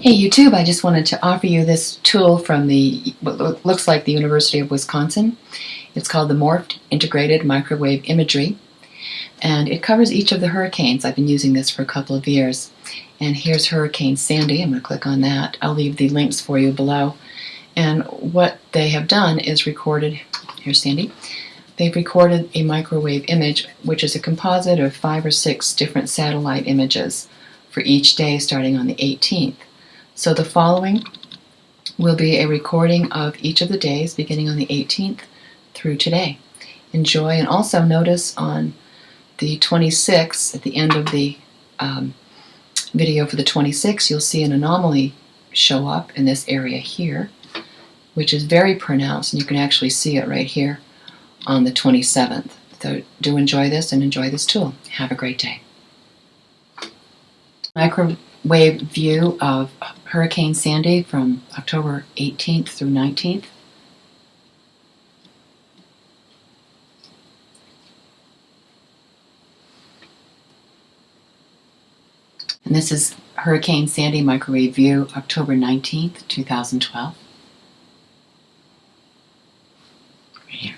Hey YouTube, I just wanted to offer you this tool from what looks like the University of Wisconsin. It's called the Morphed Integrated Microwave Imagery, and it covers each of the hurricanes. I've been using this for a couple of years. And here's Hurricane Sandy. I'm going to click on that. I'll leave the links for you below. And what they have done is recorded, here's Sandy, they've recorded a microwave image, which is a composite of 5 or 6 different satellite images for each day starting on the 18th. So the following will be a recording of each of the days beginning on the 18th through today. Enjoy, and also notice on the 26th, at the end of the video for the 26th, you'll see an anomaly show up in this area here, which is very pronounced, and you can actually see it right here on the 27th. So do enjoy this and enjoy this tool. Have a great day. Microwave view of Hurricane Sandy from October 18th through 19th. And this is Hurricane Sandy microwave view October 19th, 2012. Right here.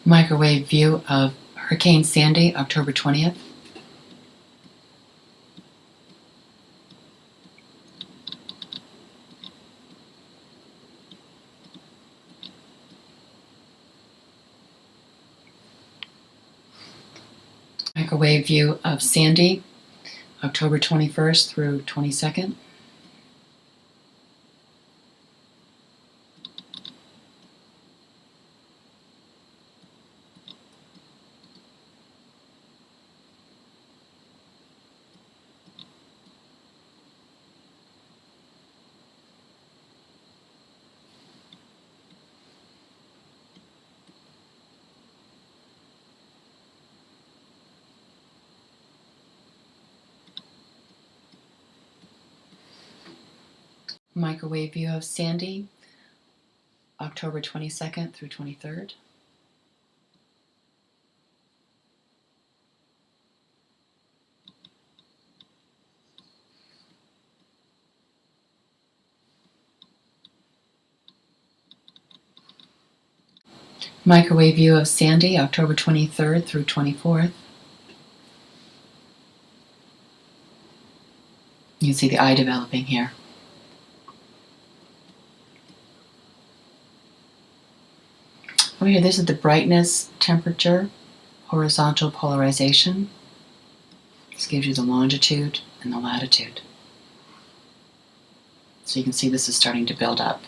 Microwave view of Hurricane Sandy October 20th. Microwave view of Sandy October 21st through 22nd. Microwave view of Sandy October 22nd through 23rd. Microwave view of Sandy October 23rd through 24th. You can see the eye developing here. Over here, this is the brightness, temperature, horizontal polarization. This gives you the longitude and the latitude. So you can see this is starting to build up.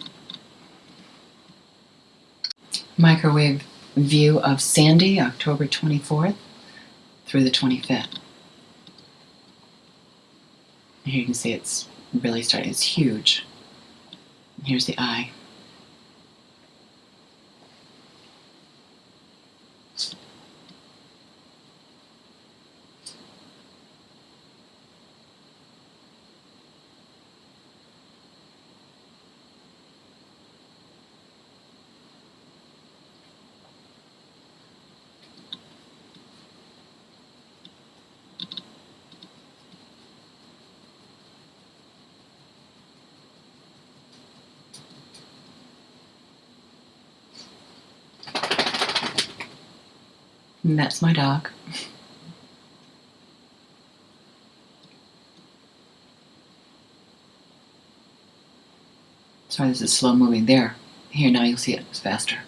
Microwave view of Sandy, October 24th through the 25th. And here you can see it's really starting, it's huge. And here's the eye. And that's my dog. Sorry, this is slow moving there. Here, now you'll see it's faster.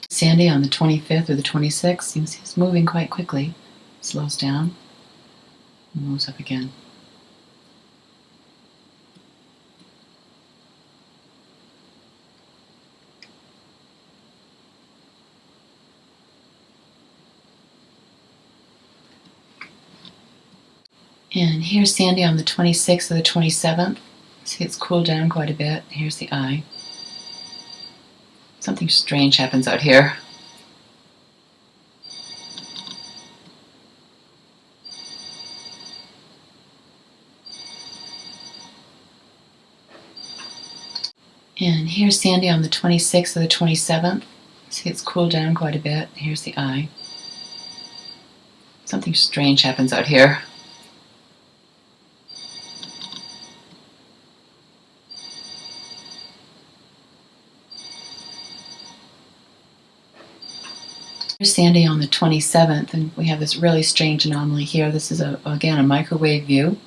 Sandy on the 25th or the 26th, you can see it's moving quite quickly. Slows down and moves up again. And here's Sandy on the 26th or the 27th. See, it's cooled down quite a bit. Here's the eye. Something strange happens out here. And here's Sandy on the 26th or the 27th. See, it's cooled down quite a bit. Here's the eye. Something strange happens out here. Here's Sandy on the 27th, and we have this really strange anomaly here. This is, again, a microwave view.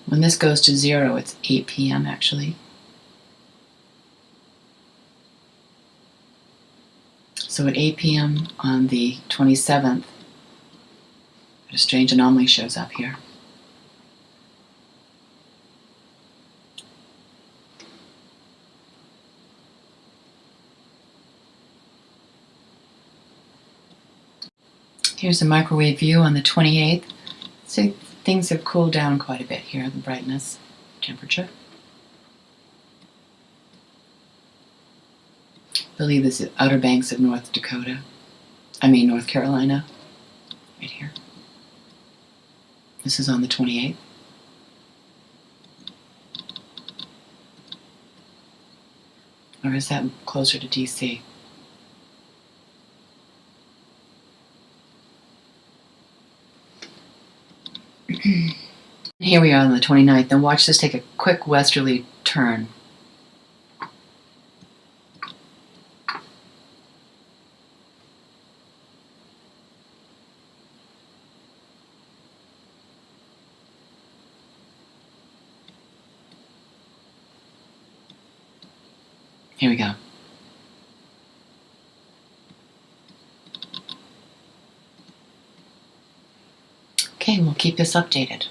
When this goes to 0, it's 8 p.m. actually. So at 8 p.m. on the 27th, a strange anomaly shows up here. Here's a microwave view on the 28th. So things have cooled down quite a bit here, the brightness, temperature. I believe this is Outer Banks of North Carolina, right here. This is on the 28th. Or is that closer to DC? Here we are on the 29th, and watch this take a quick westerly turn. Here we go. Okay, we'll keep this updated.